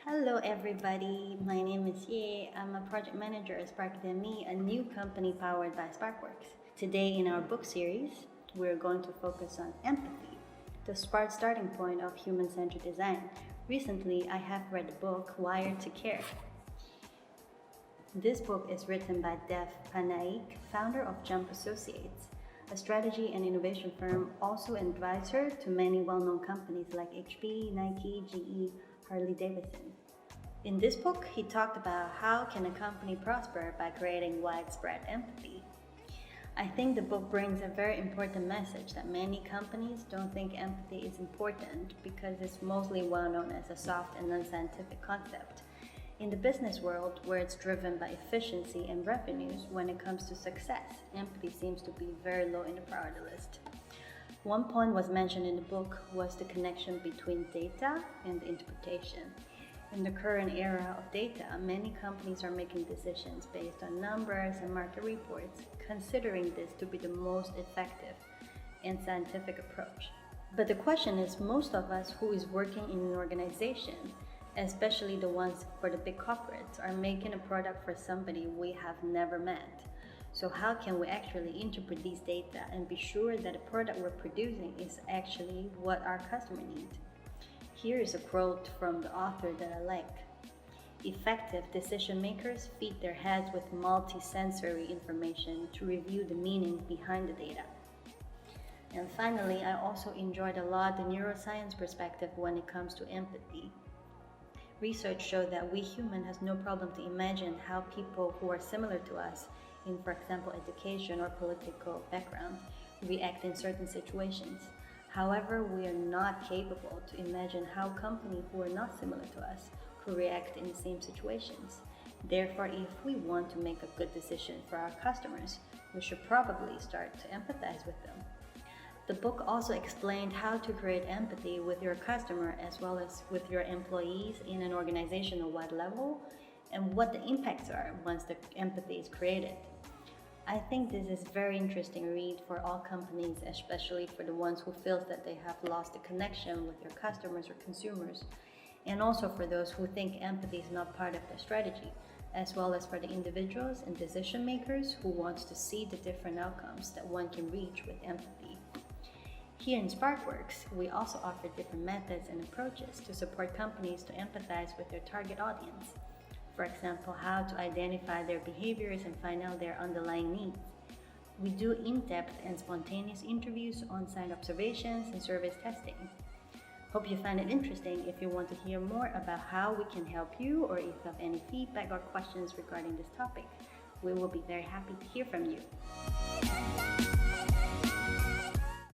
Hello everybody, my name is Ye. I'm a project manager at Spark Academy, a new company powered by Sparkworks. Today in our book series, we're going to focus on empathy, the Spark starting point of human-centered design. Recently, I have read the book Wired to Care. This book is written by Patnaik, founder of Jump Associates, a strategy and innovation firm, also an advisor to many well-known companies like HP, Nike, GE, Harley Davidson. In this book, he talked about how can a company prosper by creating widespread empathy. I think the book brings a very important message that many companies don't think empathy is important because it's mostly well known as a soft and unscientific concept. In the business world, where it's driven by efficiency and revenues, when it comes to success, empathy seems to be very low in the priority list. One point was mentioned in the book was the connection between data and interpretation. In the current era of data, many companies are making decisions based on numbers and market reports, considering this to be the most effective and scientific approach. But the question is, most of us who is working in an organization, especially the ones for the big corporates, are making a product for somebody we have never met. So how can we actually interpret these data and be sure that the product we're producing is actually what our customer needs? Here is a quote from the author that I like. Effective decision makers feed their heads with multi-sensory information to review the meaning behind the data. And finally, I also enjoyed a lot the neuroscience perspective when it comes to empathy. Research showed that we humans has no problem to imagine how people who are similar to us in, for example, education or political background, react in certain situations. However, we are not capable to imagine how companies who are not similar to us could react in the same situations. Therefore, if we want to make a good decision for our customers, we should probably start to empathize with them. The book also explained how to create empathy with your customer as well as with your employees in an organizational-wide level, and what the impacts are once the empathy is created. I think this is very interesting read for all companies, especially for the ones who feels that they have lost the connection with their customers or consumers, and also for those who think empathy is not part of their strategy, as well as for the individuals and decision makers who wants to see the different outcomes that one can reach with empathy. Here in Sparkworks, we also offer different methods and approaches to support companies to empathize with their target audience. For example, how to identify their behaviors and find out their underlying needs. We do in-depth and spontaneous interviews, on-site observations, and service testing. Hope you find it interesting. If you want to hear more about how we can help you, or if you have any feedback or questions regarding this topic, we will be very happy to hear from you.